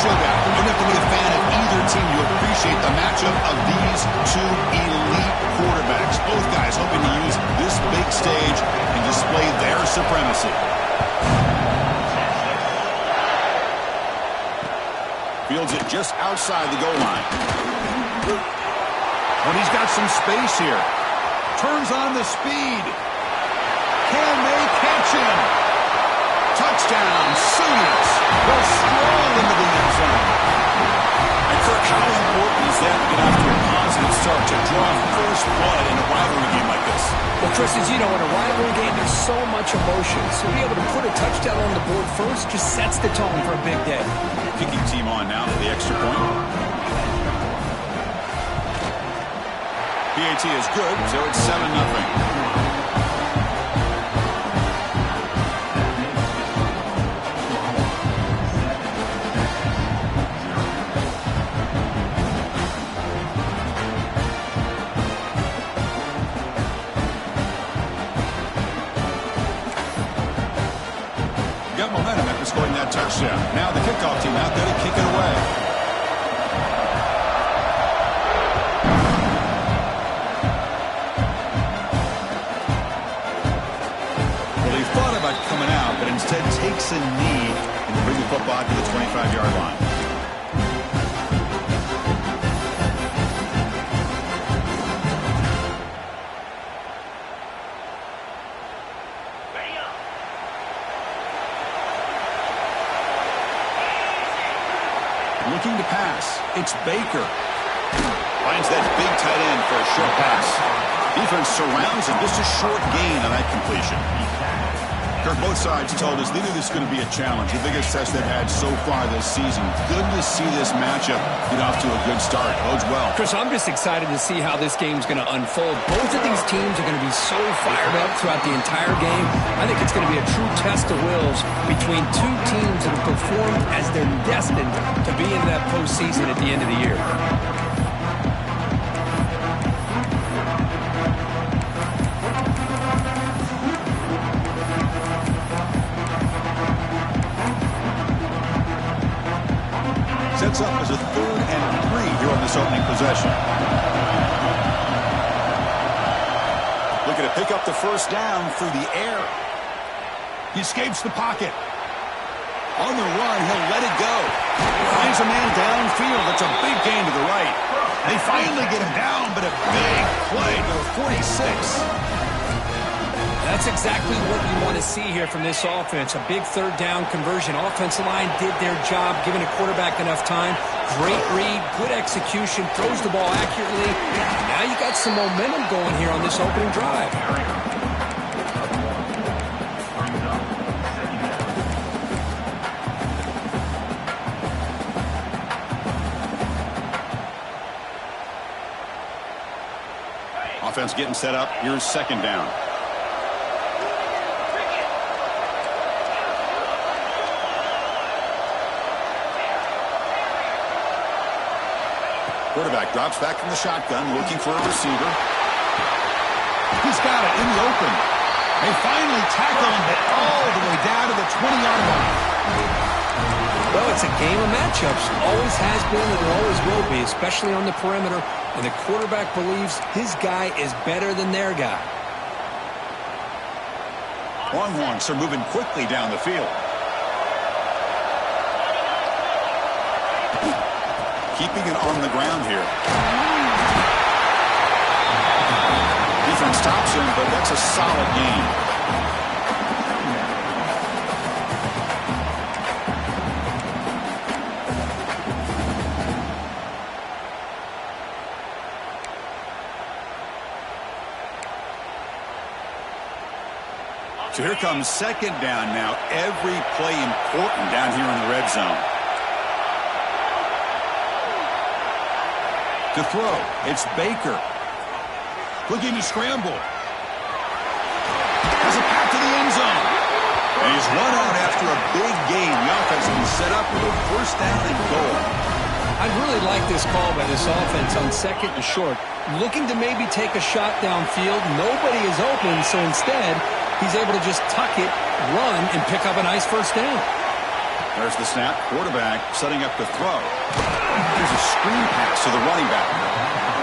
showdown. You don't have to be a fan of either team to appreciate the matchup of these two elite quarterbacks. Both guys hoping to use this big stage and display their supremacy. Fields it just outside the goal line. But he's got some space here. Turns on the speed. Can they catch him? Touchdown, Sooners. Will stroll into the end zone. And Kirk, how important is that to get off to a positive start to draw first blood in a rivalry game like this? Well, Chris, as you know, in a rivalry game, there's so much emotion. So to be able to put a touchdown on the board first just sets the tone for a big day. Kicking team on now to the extra point. PAT is good, so it's 7-0. Got momentum after scoring that touchdown. Now the kickoff team out there to kick it away. Well, he thought about coming out, but instead takes a knee and brings the football to the 25-yard line. Looking to pass. It's Baker. Finds that big tight end for a short pass. Defense surrounds him. Just a short gain on that completion. Kirk, both sides told us they knew this was going to be a challenge. The biggest test they've had so far this season. Good to see this matchup get off to a good start. Bodes well. Chris, I'm just excited to see how this game's going to unfold. Both of these teams are going to be so fired up throughout the entire game. I think it's going to be a true test of wills between two teams that have performed as they're destined to be in that postseason at the end of the year. Sets up as a 3rd and 3 here on this opening possession. Looking to pick up the first down through the air. He escapes the pocket. On the run, he'll let it go. Finds a man downfield. That's a big gain to the right. They finally get him down, but a big play to the 46. That's exactly what you want to see here from this offense. A big 3rd down conversion. Offensive line did their job, giving a quarterback enough time. Great read, good execution, throws the ball accurately. Now you got some momentum going here on this opening drive. Offense getting set up. Here's 2nd down. Quarterback drops back from the shotgun, looking for a receiver. He's got it in the open. They finally tackle him all the way down to the 20-yard line. Well, it's a game of matchups. Always has been and always will be, especially on the perimeter. And the quarterback believes his guy is better than their guy. Longhorns are moving quickly down the field. Keeping it on the ground here. Defense stops him, but that's a solid gain. So here comes 2nd down now. Every play important down here in the red zone. To throw, it's Baker. Looking to scramble. Has a pass to the end zone. And he's run out after a big gain. The offense has been set up with a 1st down and goal. I'd really like this call by this offense on 2nd and short. Looking to maybe take a shot downfield. Nobody is open, so instead, he's able to just tuck it, run, and pick up a nice 1st down. There's the snap. Quarterback setting up to throw. There's a screen pass to the running back.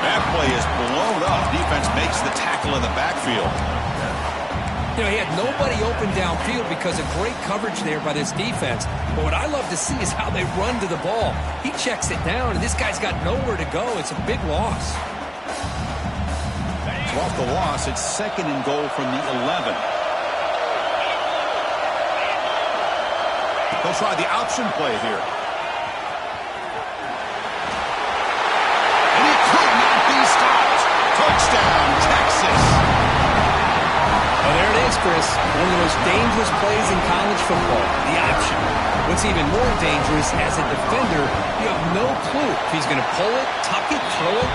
That play is blown up. Defense makes the tackle in the backfield. You know, he had nobody open downfield because of great coverage there by this defense. But what I love to see is how they run to the ball. He checks it down, and this guy's got nowhere to go. It's a big loss. So off the loss, it's 2nd and goal from the 11. They'll try the option play here. And he could not be stopped. Touchdown, Texas. Oh, there it is, Chris. One of the most dangerous plays in college football, the option. What's even more dangerous, as a defender, you have no clue if he's going to pull it, tuck it, throw it.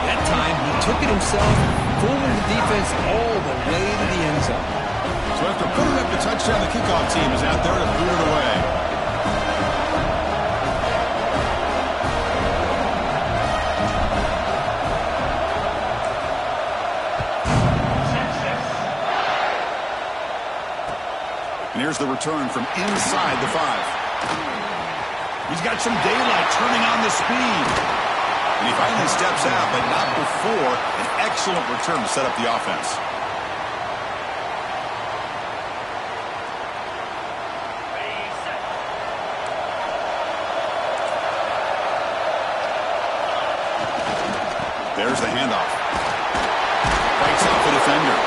That time, he took it himself, fooling the defense all the way to the end zone. So after putting up the touchdown, the kickoff team is out there to boot it away. And here's the return from inside the 5. He's got some daylight, turning on the speed. And he finally steps out, but not before an excellent return to set up the offense. There's the handoff. Breaks off the defender.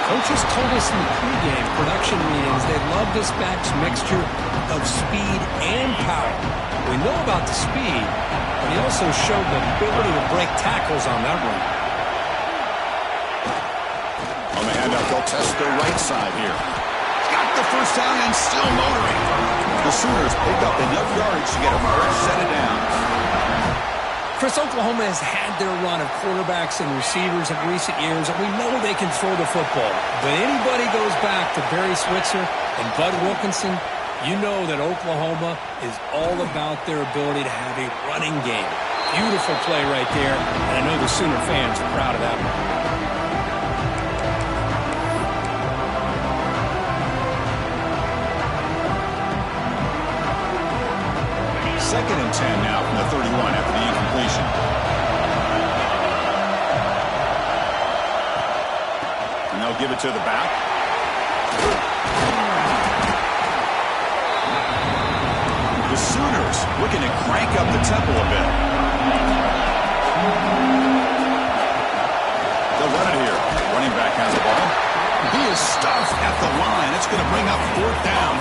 Coaches told us in the pregame production meetings they love this back's mixture of speed and power. We know about the speed, but he also showed the ability to break tackles on that run. On the handoff, they'll test the right side here. Got the first down and still motoring. The Sooners pick up enough yardage to get a fresh set of downs. Chris, Oklahoma has had their run of quarterbacks and receivers in recent years, and we know they can throw the football. But anybody goes back to Barry Switzer and Bud Wilkinson, you know that Oklahoma is all about their ability to have a running game. Beautiful play right there, and I know the Sooner fans are proud of that one. 2nd and 10 now from the 31 after the incompletion. And they'll give it to the back. The Sooners looking to crank up the tempo a bit. They'll run it here. Running back has the ball. He is stuffed at the line. It's going to bring up 4th down.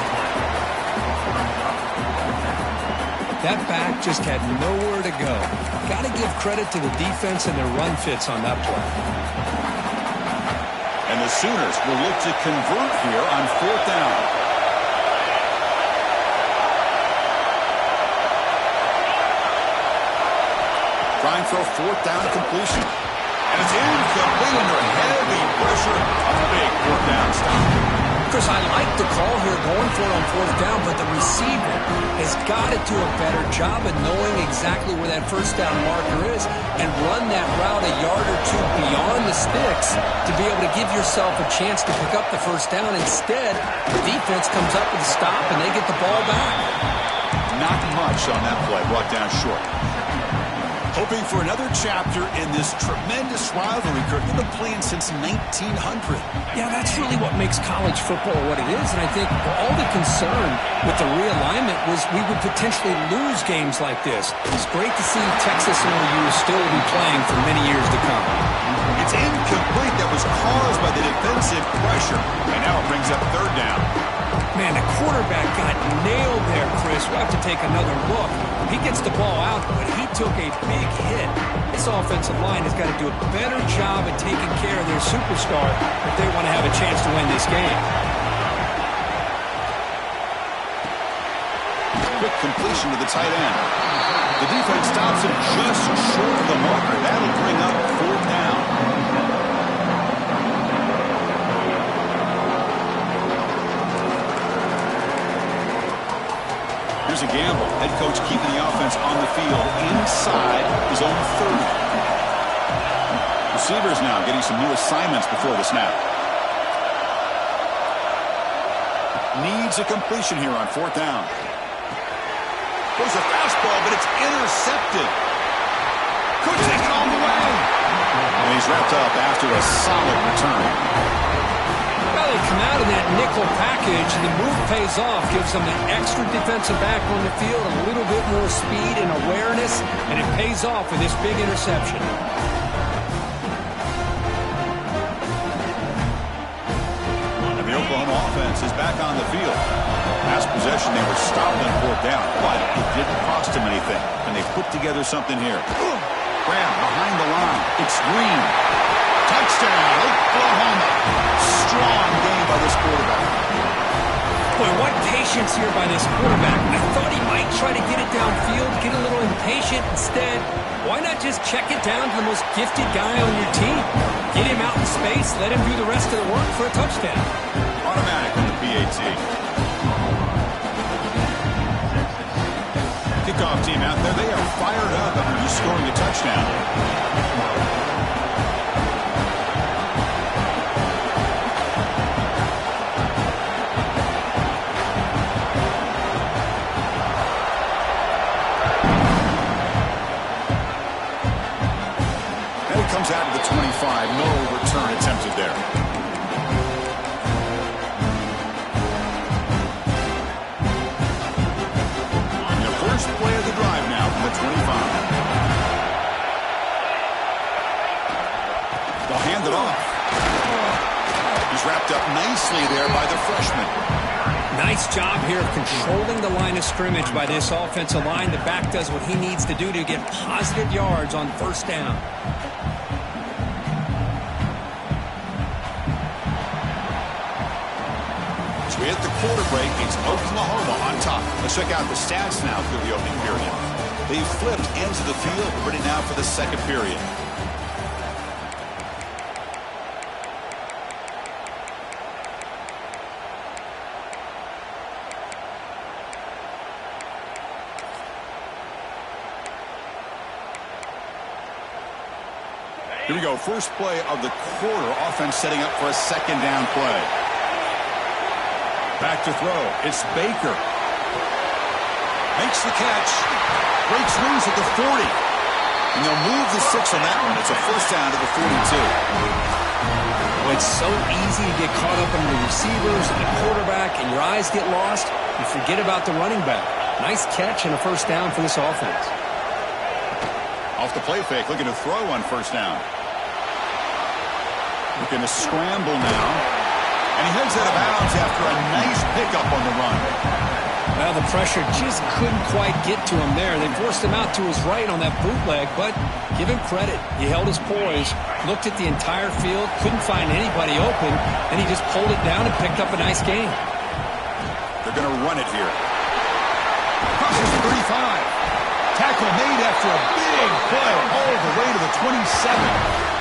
That back just had nowhere to go. Got to give credit to the defense and their run fits on that play. And the Sooners will look to convert here on 4th down. Trying for a 4th down completion. And it's incomplete under heavy pressure. A big 4th down stop. Chris, I like the call here going for it on 4th down, but the receiver has got to do a better job of knowing exactly where that 1st down marker is and run that route a yard or two beyond the sticks to be able to give yourself a chance to pick up the 1st down. Instead, the defense comes up with a stop and they get the ball back. Not much on that play, brought down short. Hoping for another chapter in this tremendous rivalry, Kirk. They've been playing since 1900. Yeah, that's really what makes college football what it is. And I think all the concern with the realignment was we would potentially lose games like this. It's great to see Texas and OU still be playing for many years to come. It's incomplete. That was caused by the defensive pressure. And now it brings up 3rd down. Man, the quarterback got nailed there, Chris. We'll have to take another look. He gets the ball out, but he took a big hit. This offensive line has got to do a better job at taking care of their superstar if they want to have a chance to win this game. Quick completion to the tight end. The defense stops him just short of the marker. That'll bring up 4th down. Here's a gamble. Head coach keeping the offense on the field inside his own 30. Receivers now getting some new assignments before the snap. Needs a completion here on 4th down. Goes a fastball, but it's intercepted. Could take it all the way. And he's wrapped up after a solid return. Well, they come out in that nickel package, and the move pays off, gives them an extra defensive back on the field, a little bit more speed and awareness, and it pays off with this big interception. And the Oklahoma offense is back on the field. Last possession, they were stopped on 4th down, but it didn't cost them anything, and they put together something here. Grab behind the line. It's Green. Touchdown, Oklahoma. Strong game by this quarterback. Boy, what patience here by this quarterback. I thought he might try to get it downfield, get a little impatient. Instead, why not just check it down to the most gifted guy on your team? Get him out in space, let him do the rest of the work for a touchdown. Automatic on the PAT. Kickoff team out there, they are fired up after just scoring a touchdown. Comes out of the 25. No return attempted there. And the first play of the drive now from the 25. They'll hand it off. He's wrapped up nicely there by the freshman. Nice job here of controlling the line of scrimmage by this offensive line. The back does what he needs to do to get positive yards on 1st down. We hit the quarter break. It's Oklahoma on top. Let's check out the stats now through the opening period. They've flipped ends of the field, ready now for the second period. Here we go. First play of the quarter. Offense setting up for a 2nd down play. Back to throw. It's Baker. Makes the catch. Breaks loose at the 40. And they'll move the 6 on that one. It's a 1st down to the 42. Well, it's so easy to get caught up in the receivers and the quarterback, and your eyes get lost. You forget about the running back. Nice catch and a 1st down for this offense. Off the play fake. Looking to throw on 1st down. Looking to scramble now. And he heads out of bounds after a nice pickup on the run. Well, the pressure just couldn't quite get to him there. They forced him out to his right on that bootleg, but give him credit. He held his poise, looked at the entire field, couldn't find anybody open, and he just pulled it down and picked up a nice gain. They're going to run it here. Crosses the 35. Tackle made after a big play all the way to the 27.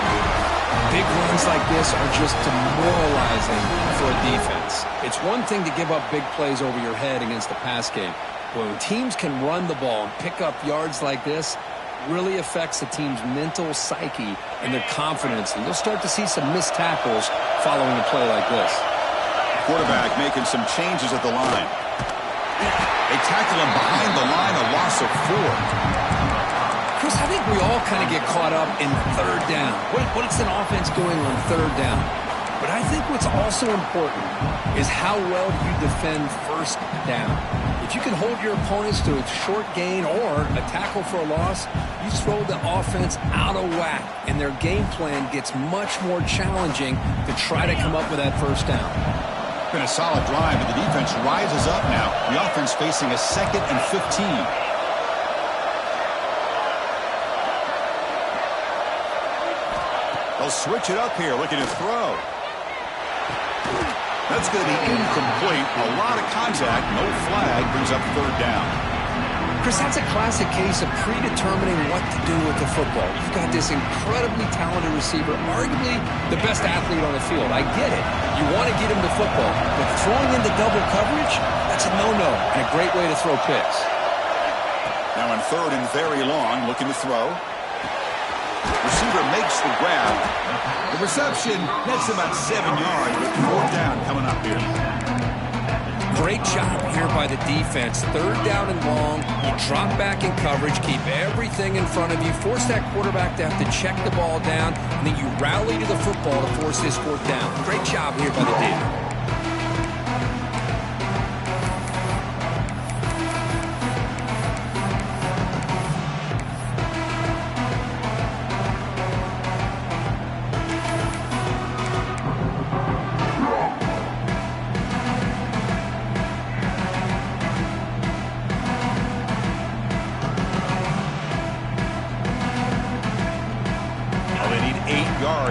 Big runs like this are just demoralizing for a defense. It's one thing to give up big plays over your head against the pass game. But when teams can run the ball and pick up yards like this, it really affects the team's mental psyche and their confidence. And you'll start to see some missed tackles following a play like this. Quarterback making some changes at the line. They tackle him behind the line, a loss of 4. Chris, I think we all kind of get caught up in 3rd down. What's an offense doing on 3rd down? But I think what's also important is how well you defend 1st down. If you can hold your opponents to a short gain or a tackle for a loss, you throw the offense out of whack, and their game plan gets much more challenging to try to come up with that 1st down. Been a solid drive, but the defense rises up now. The offense facing a 2nd and 15. They'll switch it up here, looking to throw. That's going to be incomplete. A lot of contact, no flag, brings up 3rd down. Chris, that's a classic case of predetermining what to do with the football. You've got this incredibly talented receiver, arguably the best athlete on the field. I get it. You want to get him the football, but throwing into double coverage, that's a no-no and a great way to throw picks. Now on 3rd and very long, looking to throw. Receiver makes the grab. The reception, that's about 7 yards, but 4th down coming up here. Great job here by the defense. Third down and long. You drop back in coverage, keep everything in front of you, force that quarterback to have to check the ball down, and then you rally to the football to force this fourth down. Great job here by the defense.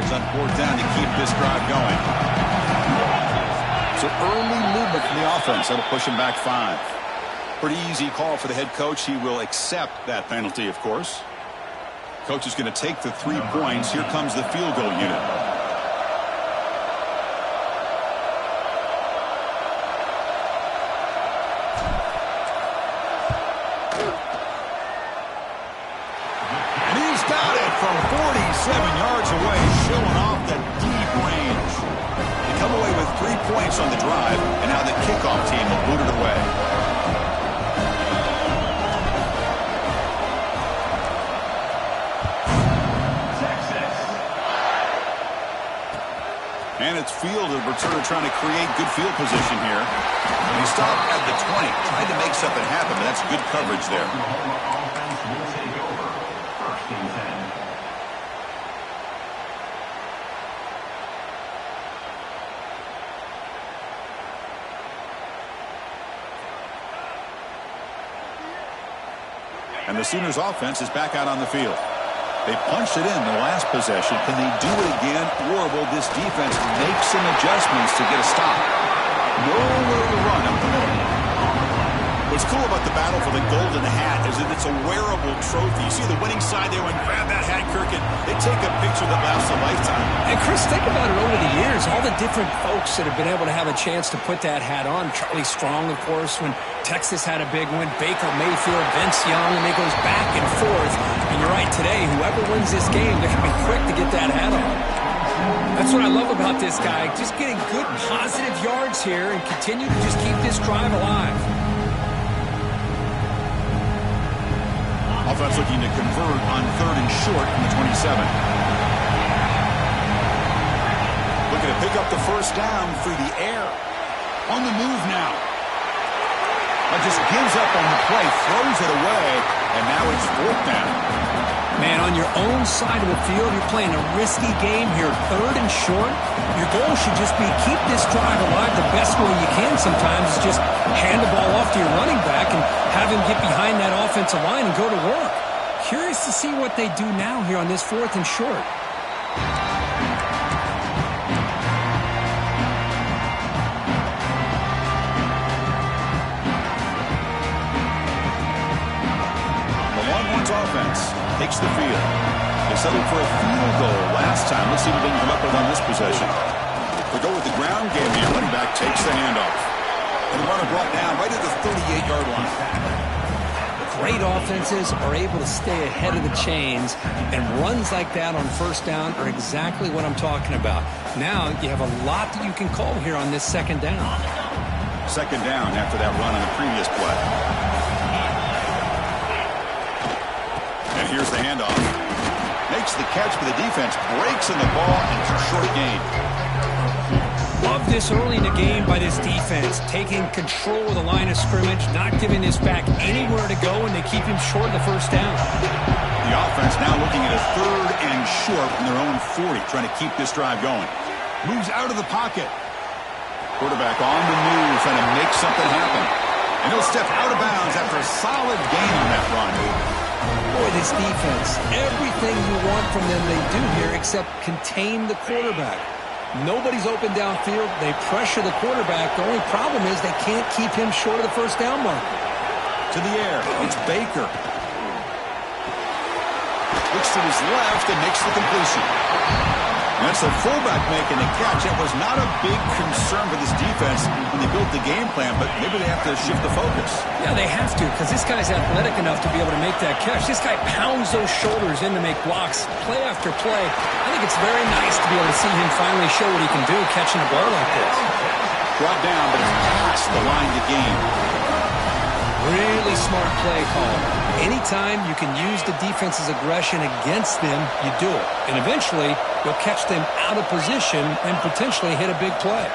On fourth down to keep this drive going. So early movement from the offense. That'll push him back 5. Pretty easy call for the head coach. He will accept that penalty, of course. Coach is going to take the 3 points. Here comes the field goal unit. And he's got it from 47 yards away, showing off that deep range. They come away with 3 points on the drive, and now the kickoff team will boot it away. And it's fielded. We're sort of trying to create good field position here. And he stopped at the 20, trying to make something happen, but that's good coverage there. And the Sooners offense is back out on the field. They punched it in the last possession. Can they do it again, or will this defense make some adjustments to get a stop? Nowhere to run up the middle. What's cool about the battle for the golden hat is that it's a wearable trophy. You see the winning side there, when grab that hat, Kirk, and they take a picture that lasts a lifetime. And Chris, think about it over the years, all the different folks that have been able to have a chance to put that hat on. Charlie Strong, of course, when Texas had a big win. Baker Mayfield, Vince Young, and it goes back and forth. And you're right, today, whoever wins this game, they're going to be quick to get that hat on. That's what I love about this guy. Just getting good, positive yards here and continue to just keep this drive alive. Offense looking to convert on 3rd and short from the 27. Looking to pick up the first down through the air. On the move now. Just gives up on the play, throws it away, and now it's 4th down. Man, on your own side of the field, you're playing a risky game here. 3rd and short. Your goal should just be keep this drive alive the best way you can sometimes. Is just hand the ball off to your running back and have him get behind that offensive line and go to work. Curious to see what they do now here on this 4th and short. Offense takes the field. They settled for a field goal last time. Let's see what they can come up with on this possession. They go with the ground game here. Running back takes the handoff. And the runner brought down right at the 38-yard line. Great offenses are able to stay ahead of the chains, and runs like that on 1st down are exactly what I'm talking about. Now you have a lot that you can call here on this 2nd down. 2nd down after that run on the previous play. And here's the handoff. Makes the catch, but the defense breaks in the ball, and it's a short gain. Love this early in the game by this defense. Taking control of the line of scrimmage, not giving this back anywhere to go, and they keep him short of the 1st down. The offense now looking at a 3rd and short from their own 40, trying to keep this drive going. Moves out of the pocket. Quarterback on the move, trying to make something happen. And he'll step out of bounds after a solid gain on that run. Boy, this defense, everything you want from them they do here except contain the quarterback. Nobody's open downfield. They pressure the quarterback. The only problem is they can't keep him short of the 1st down mark. To the air. It's Baker. Looks to his left and makes the completion. And that's the fullback making the catch. It was not a big concern for this defense when they built the game plan, but maybe they have to shift the focus. Yeah, they have to, because this guy's athletic enough to be able to make that catch. This guy pounds those shoulders in to make blocks play after play. I think it's very nice to be able to see him finally show what he can do catching a ball like this. Brought down, but it's past the line to gain. Really smart play call. Anytime you can use the defense's aggression against them, you do it. And eventually, you'll catch them out of position and potentially hit a big play.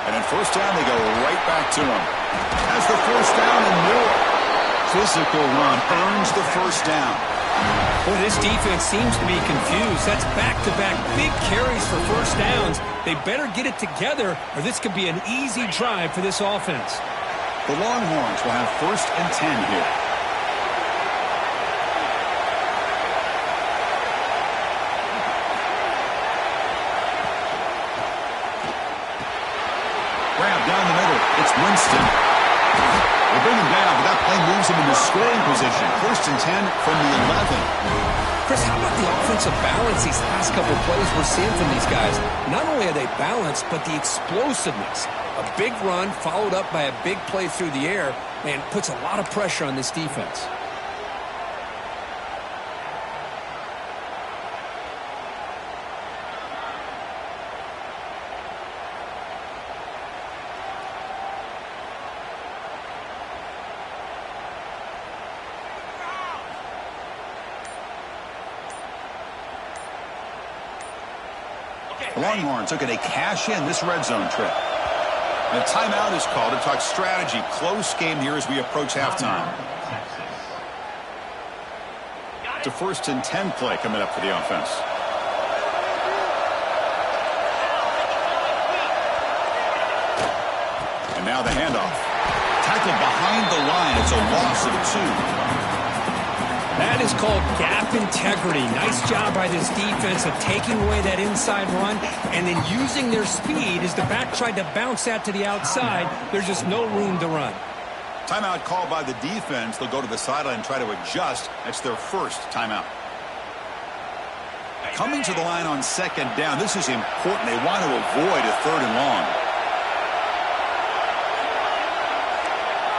And in first down, they go right back to him. Has the first down and more. Physical run earns the first down. Boy, this defense seems to be confused. That's back-to-back big carries for first downs. They better get it together, or this could be an easy drive for this offense. The Longhorns will have 1st and 10 here. Grab down the middle. It's Winston. They bring him down, but that play moves him into scoring position. 1st and 10 from the 11. Chris, how about the offensive balance these last couple of plays we're seeing from these guys? Not only are they balanced, but the explosiveness. A big run followed up by a big play through the air, man, puts a lot of pressure on this defense. The Longhorns looking to cash in this red zone trip. And a timeout is called to talk strategy. Close game here as we approach halftime. It's a 1st and 10 play coming up for the offense. And now the handoff. Tackled behind the line. It's a loss of 2. That is called gap integrity. Nice job by this defense of taking away that inside run and then using their speed as the back tried to bounce that to the outside. There's just no room to run. Timeout called by the defense. They'll go to the sideline and try to adjust. That's their first timeout. Coming to the line on 2nd down. This is important. They want to avoid a 3rd and long.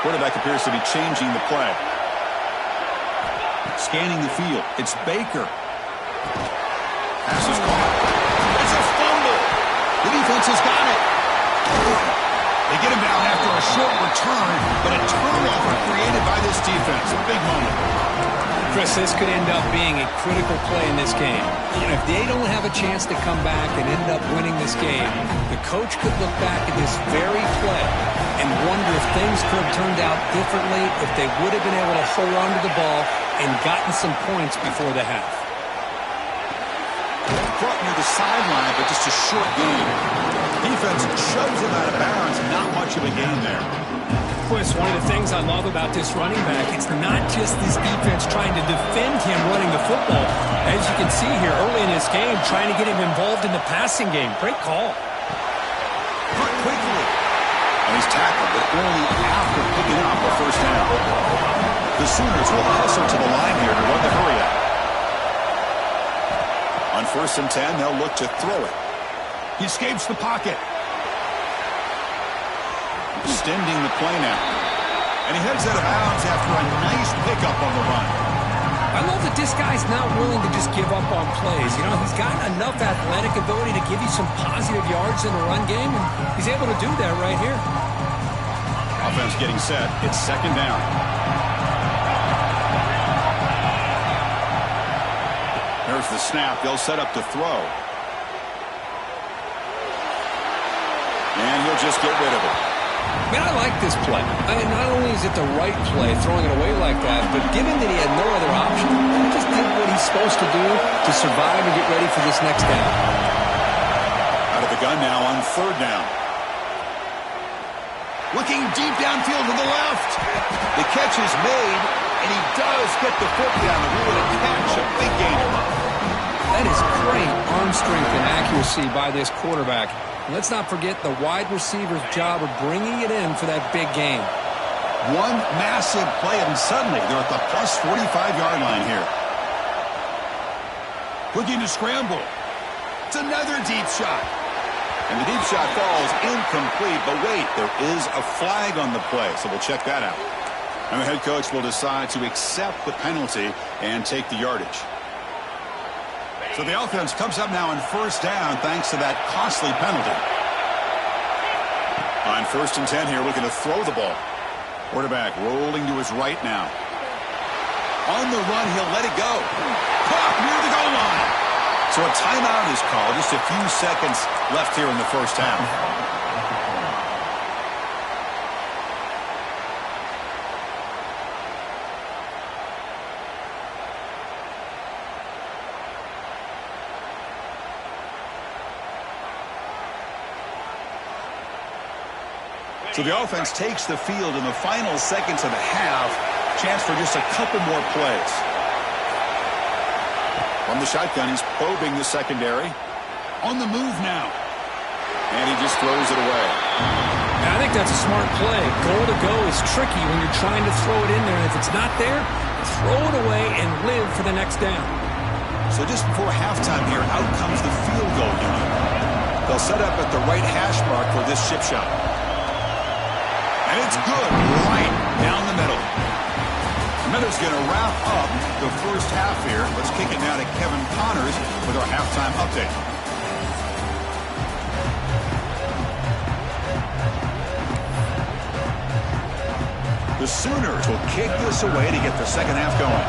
Quarterback appears to be changing the play. Scanning the field. It's Baker. Pass is caught. It's a fumble. The defense has got it. They get him down after a short return, but a turnover created by this defense. A big moment. Chris, this could end up being a critical play in this game. You know, if they don't have a chance to come back and end up winning this game, the coach could look back at this very play and wonder if things could have turned out differently, if they would have been able to hold on to the ball and gotten some points before the half. Brought near the sideline, but just a short game. Defense shoves him out of bounds. Not much of a gain there. Chris, one of the things I love about this running back, it's not just this defense trying to defend him running the football. As you can see here early in this game, trying to get him involved in the passing game. Great call. Cut quickly. And he's tackled, but only after picking up a first down. The Sooners will hustle to the line here to run the hurry out. On 1st and 10, they'll look to throw it. He escapes the pocket. Extending the play now. And he heads out of bounds after a nice pickup on the run. I love that this guy's not willing to just give up on plays. You know, he's got enough athletic ability to give you some positive yards in the run game, and he's able to do that right here. Offense getting set. It's 2nd down. There's the snap. They'll set up to throw. And he'll just get rid of it. Man, I like this play. I mean, not only is it the right play, throwing it away like that, but given that he had no other option, he just did what he's supposed to do to survive and get ready for this next down. Out of the gun now on 3rd down. Looking deep downfield to the left. The catch is made, and he does get the foot down to rule it a catch, a big gain. That is great arm strength and accuracy by this quarterback. Let's not forget the wide receiver's job of bringing it in for that big game. One massive play, and suddenly they're at the plus 45-yard line here. Looking to scramble. It's another deep shot. And the deep shot falls incomplete, but wait, there is a flag on the play, so we'll check that out. And the head coach will decide to accept the penalty and take the yardage. So the offense comes up now on 1st down thanks to that costly penalty. On 1st and 10 here, looking to throw the ball. Quarterback rolling to his right now. On the run, he'll let it go. Caught near the goal line. So a timeout is called. Just a few seconds left here in the first half. So the offense takes the field in the final seconds of the half. Chance for just a couple more plays. From the shotgun, he's probing the secondary. On the move now. And he just throws it away. I think that's a smart play. Goal to go is tricky when you're trying to throw it in there. And if it's not there, throw it away and live for the next down. So just before halftime here, out comes the field goal unit. They'll set up at the right hash mark for this chip shot. And it's good, right down the middle. Miller's going to wrap up the first half here. Let's kick it now to Kevin Connors with our halftime update. The Sooners will kick this away to get the second half going.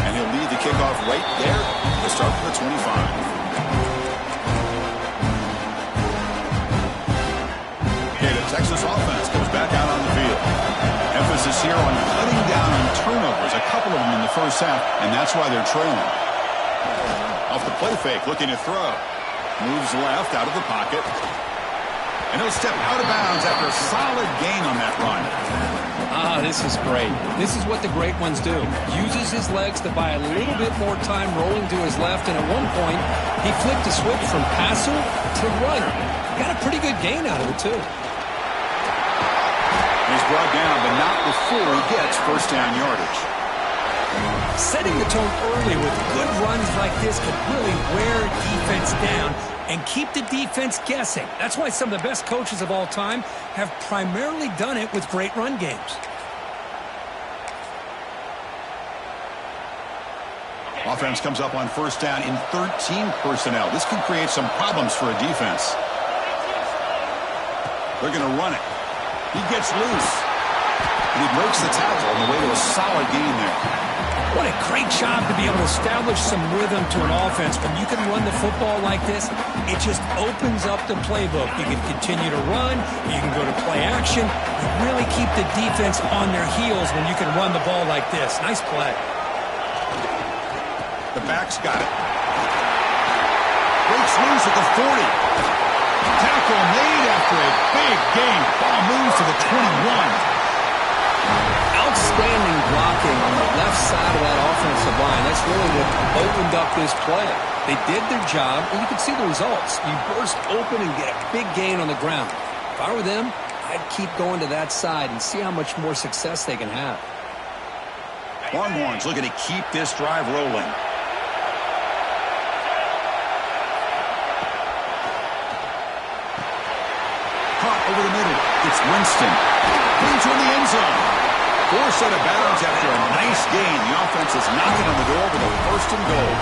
And he'll lead the kickoff right there. We'll start from the 25. Texas offense goes back out on the field. Emphasis here on cutting down on turnovers, a couple of them in the first half, and that's why they're trailing. Off the play fake, looking to throw. Moves left out of the pocket. And he'll step out of bounds after a solid gain on that run. This is great. This is what the great ones do. Uses his legs to buy a little bit more time rolling to his left, and at one point, he flipped a switch from passer to runner. Got a pretty good gain out of it, too. He's brought down, but not before he gets first down yardage. Setting the tone early with good runs like this can really wear defense down and keep the defense guessing. That's why some of the best coaches of all time have primarily done it with great run games. Offense comes up on first down in 13 personnel. This can create some problems for a defense. They're going to run it. He gets loose. And he breaks the tackle on the way to a solid gain there. What a great job to be able to establish some rhythm to an offense. When you can run the football like this, it just opens up the playbook. You can continue to run. You can go to play action. You really keep the defense on their heels when you can run the ball like this. Nice play. The back's got it. Breaks loose at the 40. Tackle made after a big gain. Ball moves to the 21. Outstanding blocking on the left side of that offensive line. That's really what opened up this play. They did their job, and you can see the results. You burst open and get a big gain on the ground. If I were them, I'd keep going to that side and see how much more success they can have. Longhorns looking to keep this drive rolling. Caught over the middle. It's Winston. Into the end zone. Forced out of bounds after a nice gain. The offense is knocking on the door with a first and goal.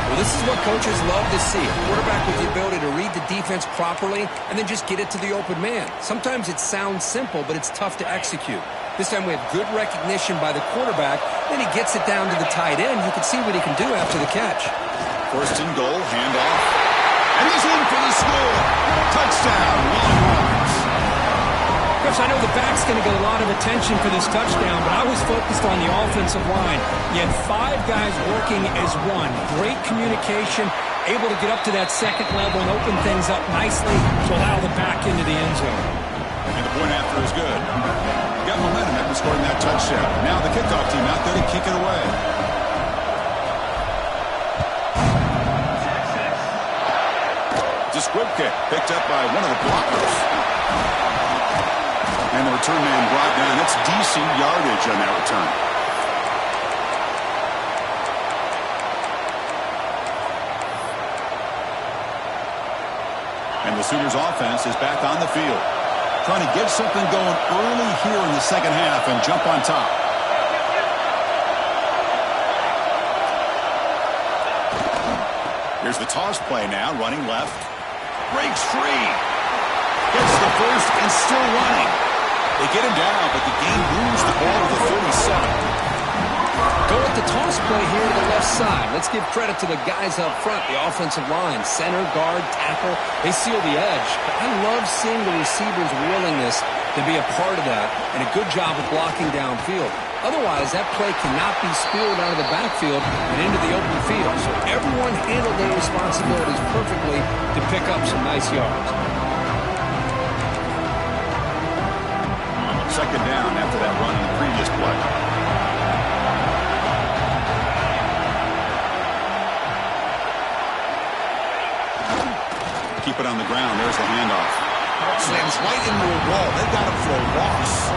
Well, this is what coaches love to see. A quarterback with the ability to read the defense properly and then just get it to the open man. Sometimes it sounds simple, but it's tough to execute. This time we have good recognition by the quarterback. Then he gets it down to the tight end. You can see what he can do after the catch. First and goal, handoff. And he's in for the score. Touchdown, Longhorns. Chris, I know the back's going to get a lot of attention for this touchdown, but I was focused on the offensive line. You had 5 guys working as one. Great communication, able to get up to that second level and open things up nicely to allow the back into the end zone. And the point after is good. Got momentum after scoring that touchdown. Now the kickoff team out there to kick it away. It's a squib kick picked up by one of the blockers. And the return man brought down. That's decent yardage on that return. And the Sooners offense is back on the field. Trying to get something going early here in the second half and jump on top. Here's the toss play now, running left. Breaks free. Gets the first and still running. They get him down, but the game moves the ball to the 37. Go with the toss play here to the left side. Let's give credit to the guys up front, the offensive line, center, guard, tackle. They seal the edge. But I love seeing the receivers' willingness to be a part of that, and a good job of blocking downfield. Otherwise, that play cannot be spilled out of the backfield and into the open field. So everyone handled their responsibilities perfectly to pick up some nice yards. Second down after that run in the previous play. Keep it on the ground. There's the handoff. Slams right into a wall. They've got him for a loss.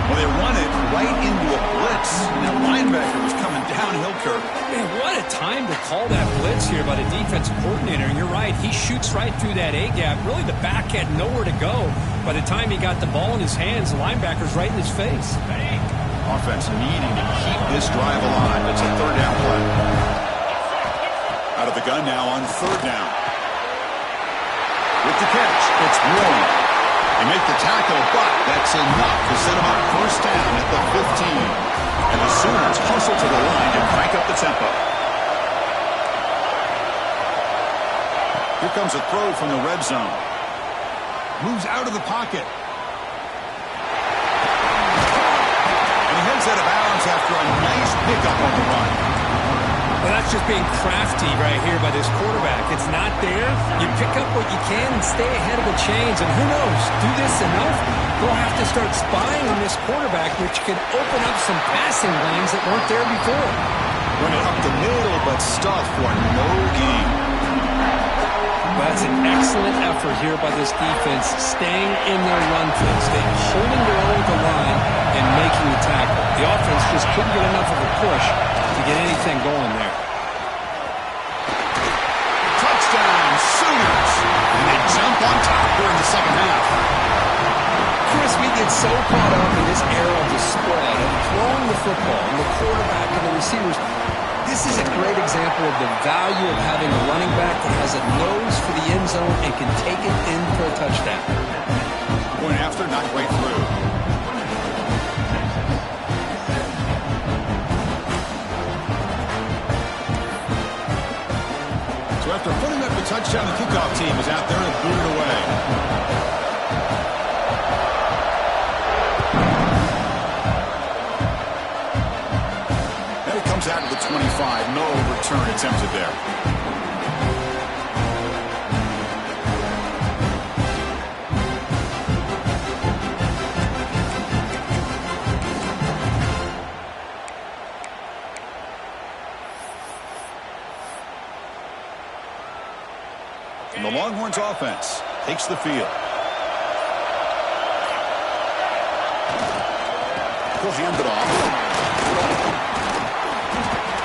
Well, they run it right into a blitz. And that linebacker was coming downhill, Kirk. Man, what a time to call that blitz here by the defensive coordinator. And you're right, he shoots right through that A-gap. Really, the back had nowhere to go. By the time he got the ball in his hands, the linebacker's right in his face. Offense needing to keep this drive alive. It's a third down play. Out of the gun now on third down. With the catch, it's Warren. They make the tackle, but that's enough to set them up first down at the 15. And the Sooners hustle to the line and crank up the tempo. Here comes a throw from the red zone. Moves out of the pocket. And he heads out of bounds after a nice pickup on the run. Well, that's just being crafty right here by this quarterback. It's not there. You pick up what you can and stay ahead of the chains. And who knows, do this enough, they'll have to start spying on this quarterback, which could open up some passing lanes that weren't there before. Run it up the middle, but stuff for no gain. That's an excellent effort here by this defense, staying in their run fence, staying holding their own with the line and making the tackle. The offense just couldn't get enough of a push to get anything going there. Touchdown, Sooners! And they jump on top here in the second half. Chris, we get so caught up in this era of the spread, of throwing the football, and the quarterback and the receivers. This is a great example of the value of having a running back that has a nose for the end zone and can take it in for a touchdown. Going after, not quite through. So after putting up the touchdown, the kickoff team is out there and booted away. Out of the 25, no return attempted there. And the Longhorns offense takes the field. He'll hand it off.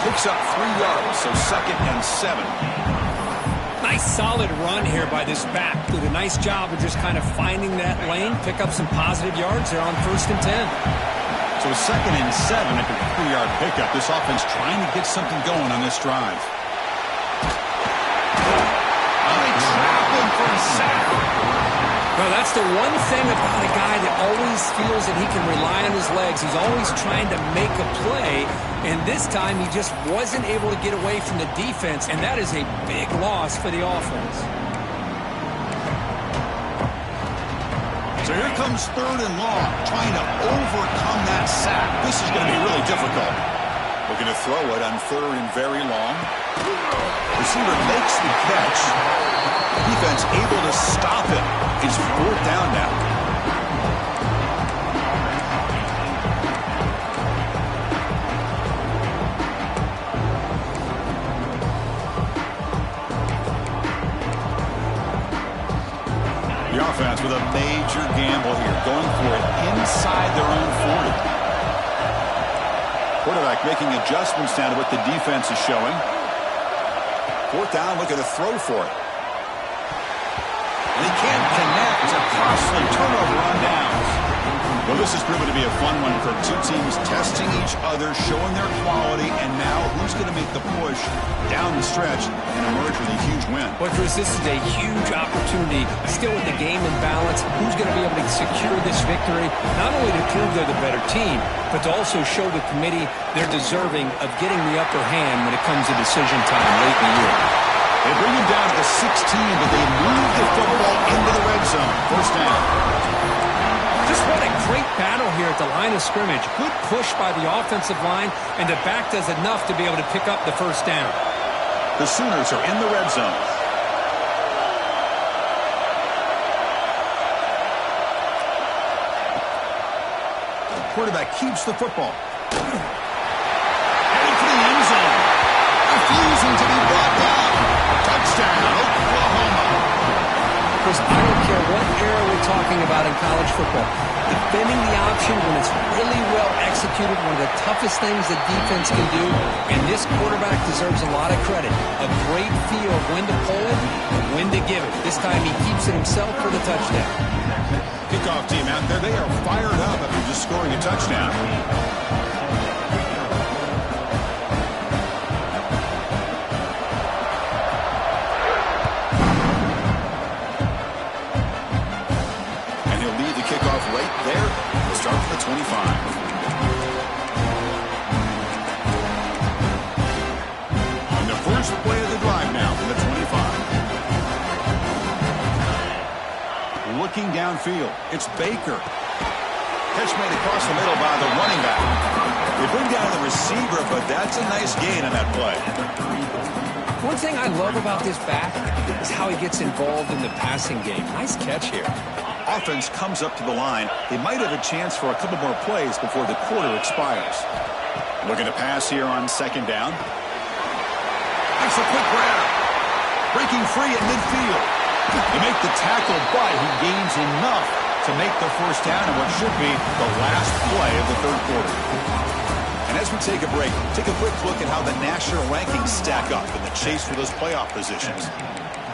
Picks up 3 yards, so 2nd and 7. Nice solid run here by this back. Did a nice job of just kind of finding that lane, pick up some positive yards there on 1st and 10. So 2nd and 7 after a 3-yard pickup. This offense trying to get something going on this drive. They trap him for a sack. Well, that's the one thing about a guy that always feels that he can rely on his legs. He's always trying to make a play, and this time he just wasn't able to get away from the defense, and that is a big loss for the offense. So here comes 3rd and long, trying to overcome that sack. This is going to be really difficult. Looking to throw it on 3rd and very long. Receiver makes the catch. Defense able to stop it. It's 4th down now. The offense with a major gamble here, going for it inside their own 40. Quarterback making adjustments now to what the defense is showing. 4th down, looking to throw for it. And he can't connect. A costly turnover on downs. Well, this has proven to be a fun one for two teams testing each other, showing their quality, and now who's going to make the push down the stretch and emerge with a huge win. Well, Chris, this is a huge opportunity. Still with the game in balance, who's going to be able to secure this victory, not only to prove they're the better team, but to also show the committee they're deserving of getting the upper hand when it comes to decision time late in the year. They bring him down to the 16, but they move the football into the red zone. First down. Just what a great battle here at the line of scrimmage. Good push by the offensive line, and the back does enough to be able to pick up the first down. The Sooners are in the red zone. The quarterback keeps the football. Heading for the end zone. Refusing to be brought down. Touchdown, Oklahoma. Chris, I don't care what era we're talking about in college football. Defending the option when it's really well executed, one of the toughest things that defense can do, and this quarterback deserves a lot of credit. A great feel of when to pull it and when to give it. This time he keeps it himself for the touchdown. Kickoff team out there, they are fired up after just scoring a touchdown. Right there, we'll start from the 25. And the first play of the drive now from the 25. Looking downfield, it's Baker. Catch made across the middle by the running back. They bring down the receiver, but that's a nice gain on that play. One thing I love about this back is how he gets involved in the passing game. Nice catch here. Offense comes up to the line. They might have a chance for a couple more plays before the quarter expires. Looking to pass here on second down. That's a quick grab. Breaking free at midfield. They make the tackle, but he gains enough to make the first down in what should be the last play of the third quarter. And as we take a break, take a quick look at how the national rankings stack up in the chase for those playoff positions.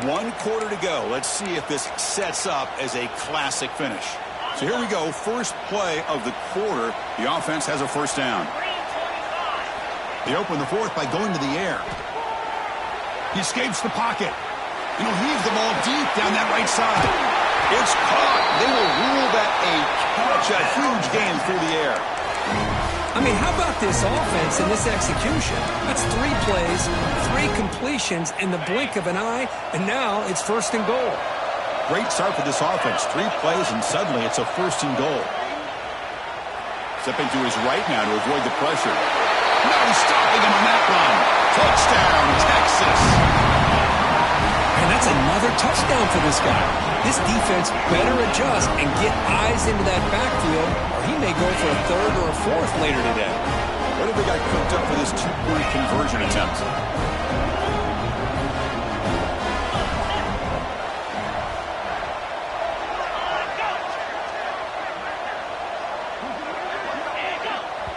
1 quarter to go. Let's see if this sets up as a classic finish. So here we go. First play of the quarter. The offense has a first down. They open the fourth by going to the air. He escapes the pocket. And he'll heave the ball deep down that right side. It's caught. They will rule that a catch. A huge gain through the air. I mean, how about this offense and this execution? That's 3 plays, 3 completions in the blink of an eye, and now it's first and goal. Great start for this offense. 3 plays, and suddenly it's a first and goal. Stepping to his right now to avoid the pressure. No stopping him on that run. Touchdown, Texas. And that's another touchdown for this guy. This defense better adjust and get eyes into that backfield, or he may go for a third or a fourth later today. What have they got cooked up for this 2-point conversion attempt?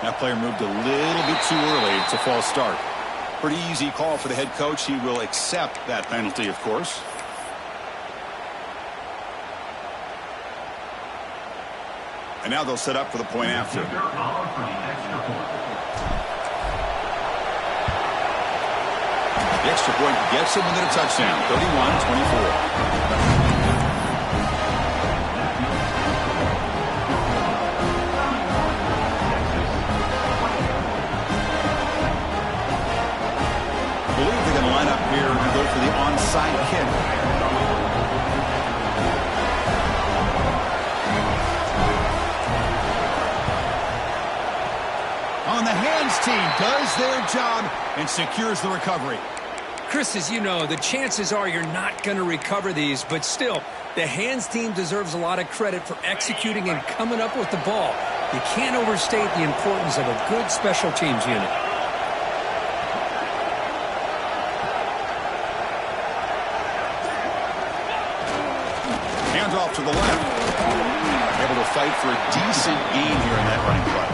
That player moved a little bit too early. It's a false start. Pretty easy call for the head coach. He will accept that penalty, of course. And now they'll set up for the point after. The extra point gets him within a touchdown. 31-24. Here to go for the onside kick. On the hands team does their job and secures the recovery. Chris, as you know, the chances are you're not going to recover these, but still, the hands team deserves a lot of credit for executing and coming up with the ball. You can't overstate the importance of a good special teams unit. Off to the left. Able to fight for a decent gain here in that running play.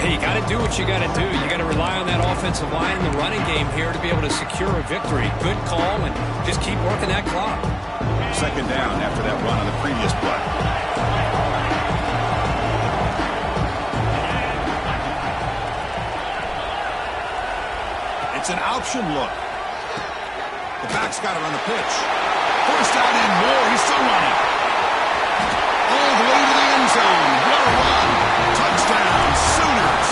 Hey, you got to do what you got to do. You got to rely on that offensive line and the running game here to be able to secure a victory. Good call, and just keep working that clock. Second down after that run on the previous play. It's an option look. The back's got it on the pitch. First down and more. He's still running. All the way to the end zone. What a run. Touchdown, Sooners.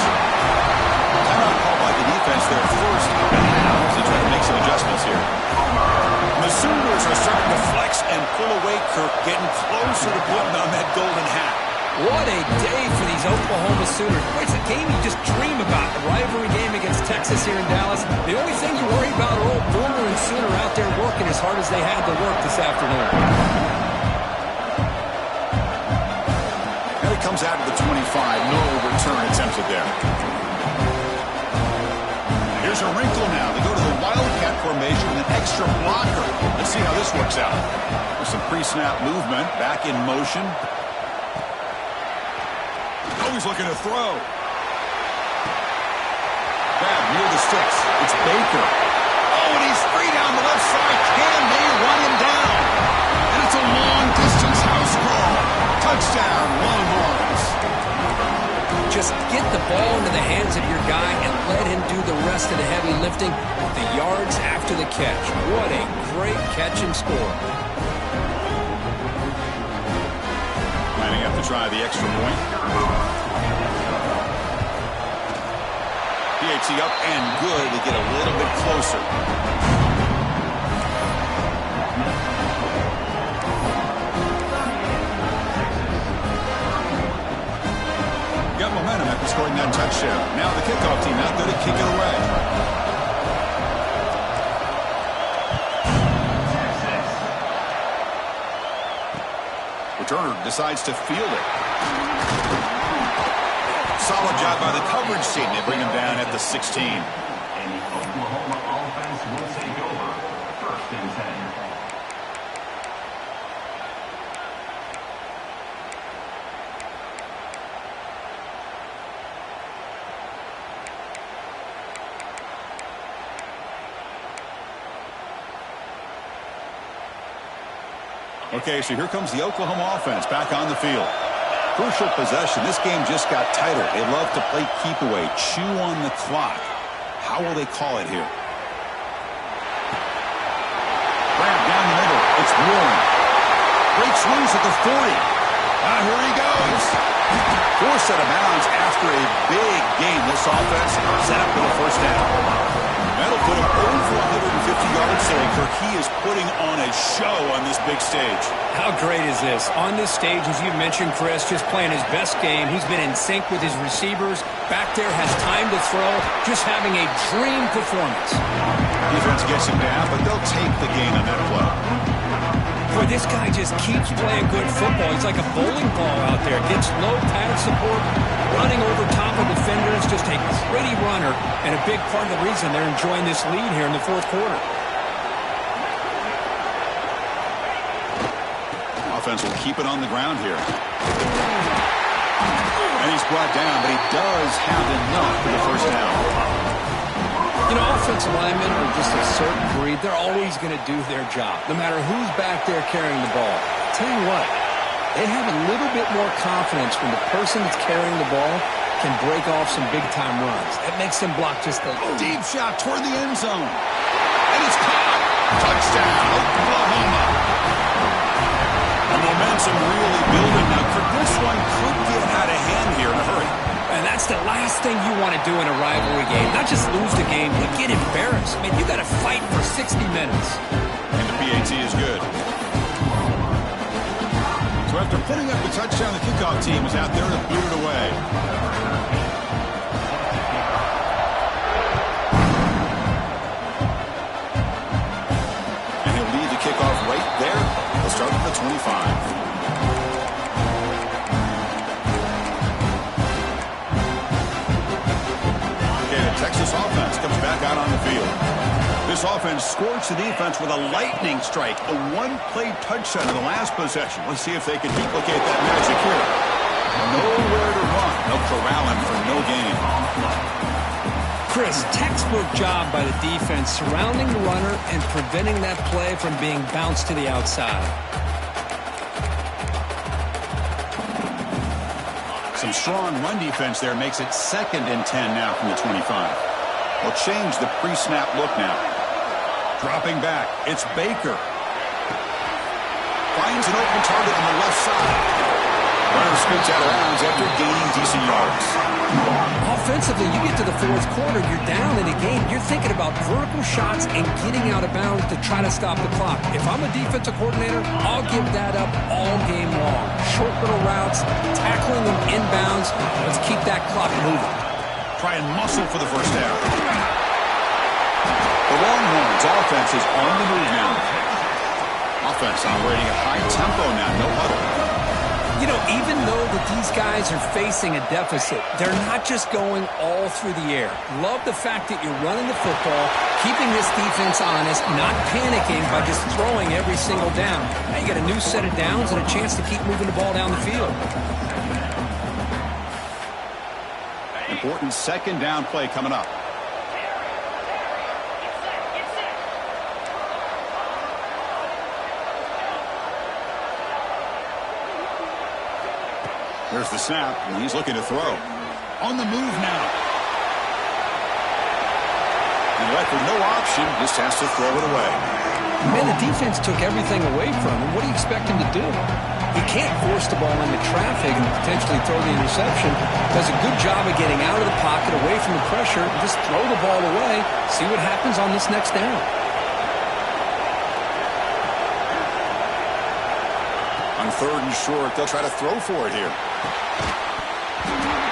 Timeout called by the defense there first up and down as they try to make some adjustments here. The Sooners are starting to flex and pull away, Kirk, getting closer to putting on that golden hat. What a day for these Oklahoma Sooners. It's a game you just dream about. A rivalry game against Texas here in Dallas. The only thing you worry about are old Boomer and Sooner out there working as hard as they had to work this afternoon. And it comes out to the 25. No return attempted there. Here's a wrinkle now. They go to the Wildcat formation with an extra blocker. Let's see how this works out. With some pre-snap movement. Back in motion. He's looking to throw. Grab near the sticks. It's Baker. Oh, and he's free down the left side. Can they run him down? And it's a long-distance house call. Touchdown, Longhorns. Just get the ball into the hands of your guy and let him do the rest of the heavy lifting with the yards after the catch. What a great catch and score. Lining up to try the extra point. PAT up and good to get a little bit closer. Got momentum after scoring that touchdown. Now the kickoff team out there to kick it away. Returner decides to field it. Solid job by the coverage team. They bring him down at the 16. And the Oklahoma offense will take over. 1st and 10. Okay, so here comes the Oklahoma offense back on the field. Crucial possession. This game just got tighter. They love to play keep away, chew on the clock. How will they call it here? Grab down the middle. It's Warren. Breaks loose at the 40. Here he goes. Forced out of bounds after a big game. This offense set up for the first down. That'll put him over 150 yards today, Kirk. He is putting on a show on this big stage. How great is this? On this stage, as you mentioned, Chris, just playing his best game. He's been in sync with his receivers. Back there, has time to throw. Just having a dream performance. Defense gets him down, but they'll take the gain on that play. Boy, this guy just keeps playing good football. He's like a bowling ball out there. Gets low pad support, running over top of defenders. Just a gritty runner, and a big part of the reason they're enjoying this lead here in the 4th quarter. Offense will keep it on the ground here. And he's brought down, but he does have enough for the first down. You know, offensive linemen are just a certain breed. They're always going to do their job, no matter who's back there carrying the ball. I'll tell you what, they have a little bit more confidence when the person that's carrying the ball can break off some big-time runs. That makes them block just a deep shot toward the end zone. And it's caught. Touchdown, Oklahoma. The momentum really building now. This one could get out of hand here in a hurry. And that's the last thing you want to do in a rivalry game. Not just lose the game, but get embarrassed. I mean, you got to fight for 60 minutes. And the PAT is good. So after putting up the touchdown, the kickoff team is out there to boot it away. And he'll lead the kickoff right there. They'll start at the 25. Texas offense comes back out on the field. This offense scorched the defense with a lightning strike, a one-play touchdown in the last possession. Let's see if they can duplicate that magic here. Nowhere to run. They'll corral him for no gain. Chris, textbook job by the defense surrounding the runner and preventing that play from being bounced to the outside. Some strong run defense there makes it 2nd and 10 now from the 25. They'll change the pre-snap look now. Dropping back, it's Baker. Finds an open target on the left side. Runner scoots out of bounds after gaining decent yards. Offensively, you get to the fourth quarter, you're down in a game. You're thinking about vertical shots and getting out of bounds to try to stop the clock. If I'm a defensive coordinator, I'll give that up all game long. Short little routes, tackling them inbounds. Let's keep that clock moving. Try and muscle for the first down. The Longhorns offense is on the move now. Offense operating at high tempo now, no huddle. You know, even though that these guys are facing a deficit, they're not just going all through the air. Love the fact that you're running the football, keeping this defense honest, not panicking by just throwing every single down. Now you got a new set of downs and a chance to keep moving the ball down the field. Important second down play coming up. There's the snap, and he's looking to throw. On the move now. And left with no option, just has to throw it away. Man, the defense took everything away from him. What do you expect him to do? He can't force the ball into traffic and potentially throw the interception. Does a good job of getting out of the pocket, away from the pressure, just throw the ball away, see what happens on this next down. On third and short, they'll try to throw for it here.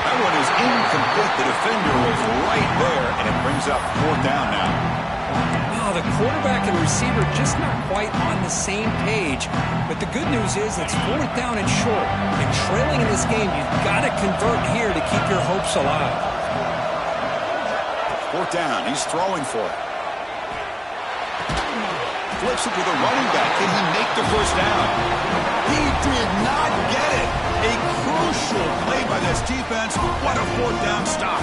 That one is incomplete. The defender was right there, and it brings up fourth down now. Wow, the quarterback and receiver just not quite on the same page. But the good news is it's fourth down and short. And trailing in this game, you've got to convert here to keep your hopes alive. Fourth down. He's throwing for it. Flips it to the running back. Can he make the first down? He did not get it. A crucial play by this defense. What a fourth down stop.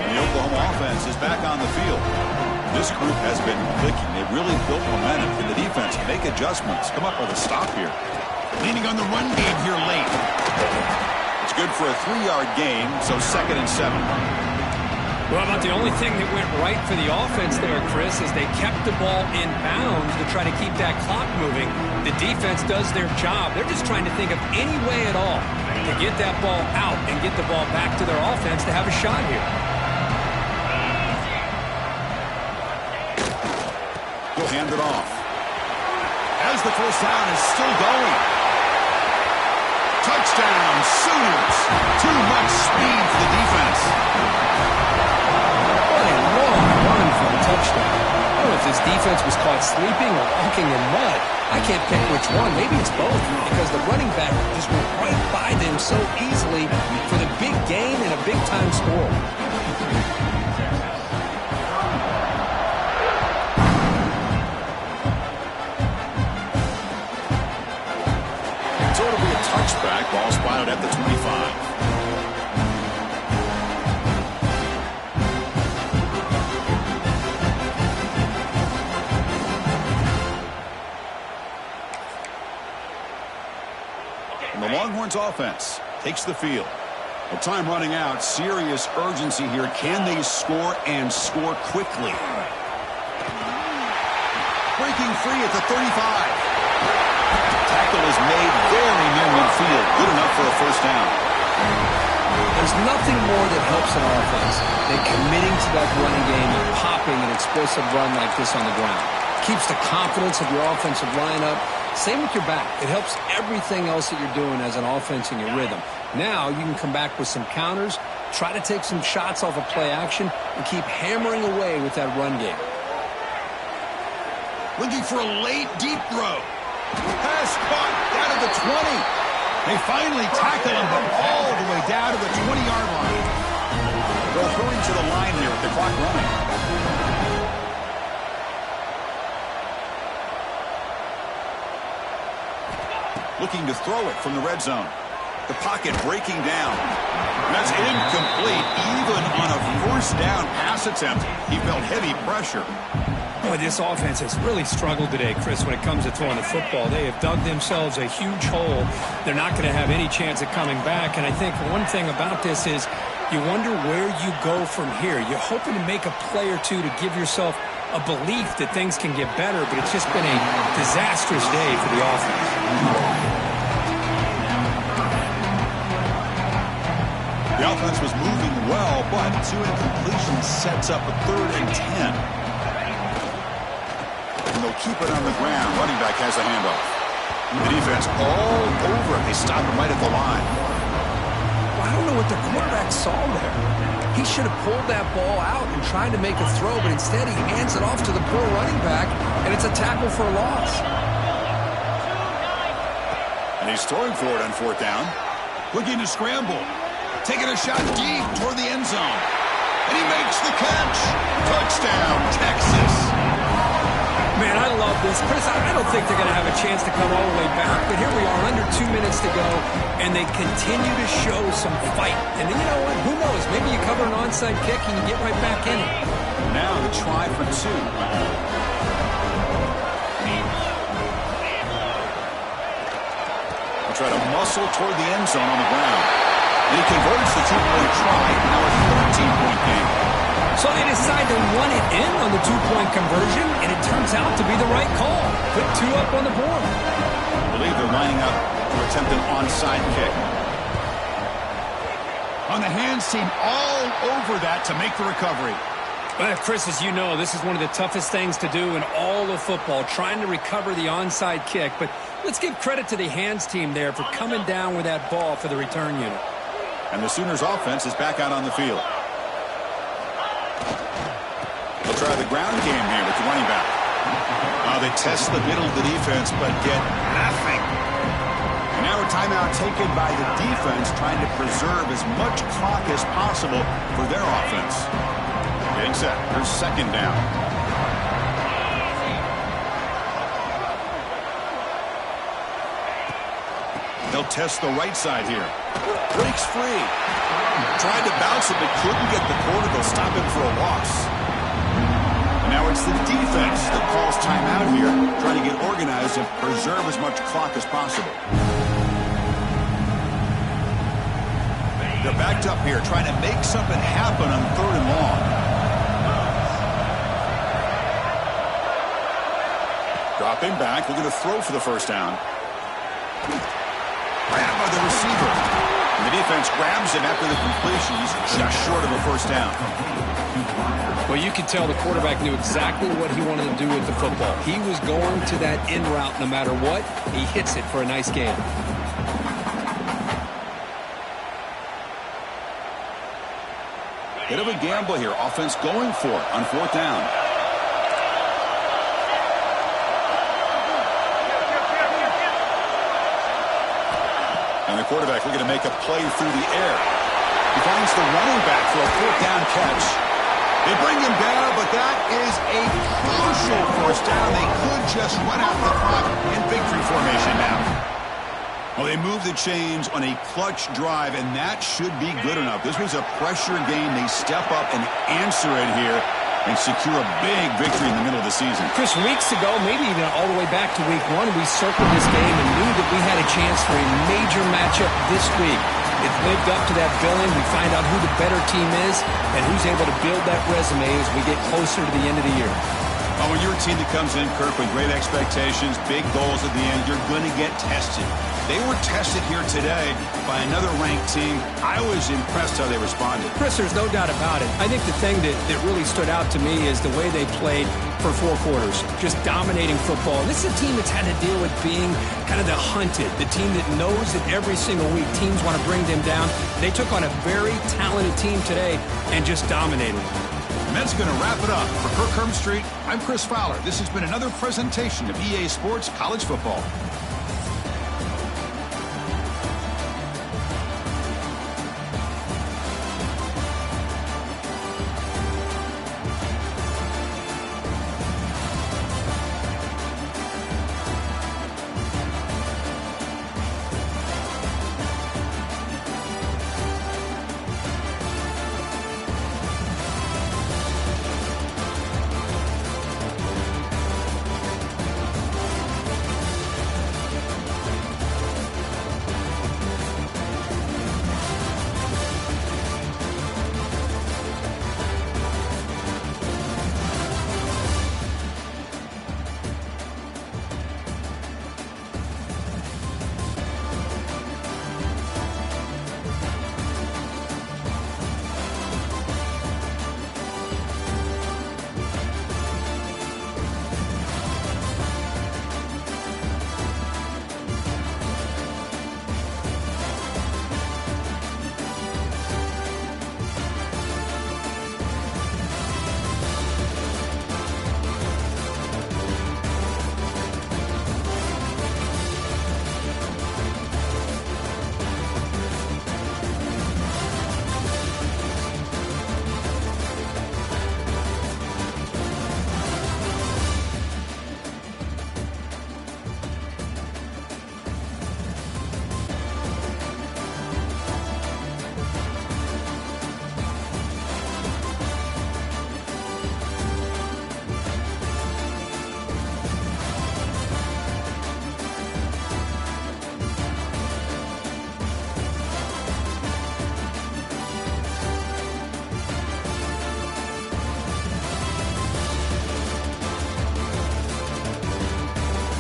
And the Oklahoma offense is back on the field. This group has been clicking. They've really built momentum. Can the defense make adjustments? Come up with a stop here. Leaning on the run game here late. It's good for a 3-yard gain, so 2nd and 7. Well, about the only thing that went right for the offense there, Chris, is they kept the ball in bounds to try to keep that clock moving. The defense does their job. They're just trying to think of any way at all to get that ball out and get the ball back to their offense to have a shot here. He'll hand it off. As the first down is still going. Touchdown, Sooners. Too much speed for the defense. Touchdown. I don't know if this defense was caught sleeping or walking in mud. I can't pick which one. Maybe it's both, because the running back just went right by them so easily for the big gain and a big-time score. So it'll be a touchback. Ball spotted at the 25. The Longhorns offense takes the field. With time running out, serious urgency here. Can they score and score quickly? Breaking free at the 35. Tackle is made very near midfield. Good enough for a first down. There's nothing more that helps an offense than committing to that running game and popping an explosive run like this on the ground. Keeps the confidence of your offensive lineup. Same with your back. It helps everything else that you're doing as an offense in your rhythm. Now you can come back with some counters, try to take some shots off of play action, and keep hammering away with that run game. Looking for a late, deep throw. Pass caught down at the 20. They finally tackle him, but all the way down to the 20-yard line. They'll hurry to the line here with the clock running. Looking to throw it from the red zone. The pocket breaking down. That's incomplete. Even on a first down pass attempt, he felt heavy pressure. Boy, this offense has really struggled today, Chris, when it comes to throwing the football. They have dug themselves a huge hole. They're not going to have any chance of coming back. And I think one thing about this is you wonder where you go from here. You're hoping to make a play or two to give yourself a belief that things can get better, but it's just been a disastrous day for the offense. The offense was moving well, but 2 incompletions sets up a 3rd and 10. And they'll keep it on the ground. Running back has a handoff. The defense all over him. They stop him right at the line. Well, I don't know what the quarterback saw there. He should have pulled that ball out and tried to make a throw, but instead he hands it off to the poor running back, and it's a tackle for a loss. And he's throwing for it on 4th down. Looking to scramble. Taking a shot deep toward the end zone. And he makes the catch. Touchdown, Texas. Man, I love this. Chris, I don't think they're going to have a chance to come all the way back, but here we are, under 2 minutes to go, and they continue to show some fight. And you know what? Who knows? Maybe you cover an onside kick and you get right back in it. Now the try for 2. They'll try to muscle toward the end zone on the ground. And he converts the 2-point try. Now a 13-point game. So they decide to run it in on the 2-point conversion, and it turns out to be the right call. Put 2 up on the board. I believe they're lining up to attempt an onside kick. On the hands team all over that to make the recovery. Well, Chris, as you know, this is one of the toughest things to do in all of football, trying to recover the onside kick. But let's give credit to the hands team there for coming down with that ball for the return unit. And the Sooners offense is back out on the field. They'll try the ground game here with the running back. They test the middle of the defense, but get nothing. And now a timeout taken by the defense, trying to preserve as much clock as possible for their offense. Getting set. Here's 2nd down. They'll test the right side here. Breaks free. Tried to bounce it, but couldn't get the quarter. They'll stop him for a loss. And now it's the defense that calls timeout here, trying to get organized and preserve as much clock as possible. They're backed up here, trying to make something happen on 3rd and long. Dropping back, looking to throw for the 1st down. Grabbed by the receiver. And the defense grabs him after the completion. He's just short of a 1st down. Well, you could tell the quarterback knew exactly what he wanted to do with the football. He was going to that in route no matter what. He hits it for a nice gain. Bit of a gamble here. Offense going for it on 4th down. And the quarterback looking to make a play through the air. He finds the running back for a 4th down catch. They bring him down, but that is a crucial 1st down. They could just run out the clock in victory formation now. Well, they move the chains on a clutch drive, and that should be good enough. This was a pressure game. They step up and answer it here and secure a big victory in the middle of the season. Chris, weeks ago, maybe even all the way back to week 1, we circled this game and knew that we had a chance for a major matchup this week. It lived up to that billing. We find out who the better team is and who's able to build that resume as we get closer to the end of the year. Well, when you're a team that comes in, Kirk, with great expectations, big goals at the end, you're going to get tested. They were tested here today by another ranked team. I was impressed how they responded. Chris, there's no doubt about it. I think the thing that really stood out to me is the way they played for 4 quarters, just dominating football. This is a team that's had to deal with being kind of the hunted, the team that knows that every single week teams want to bring them down. They took on a very talented team today and just dominated. And that's going to wrap it up. For Kirk Herbstreit, I'm Chris Fowler. This has been another presentation of EA Sports College Football.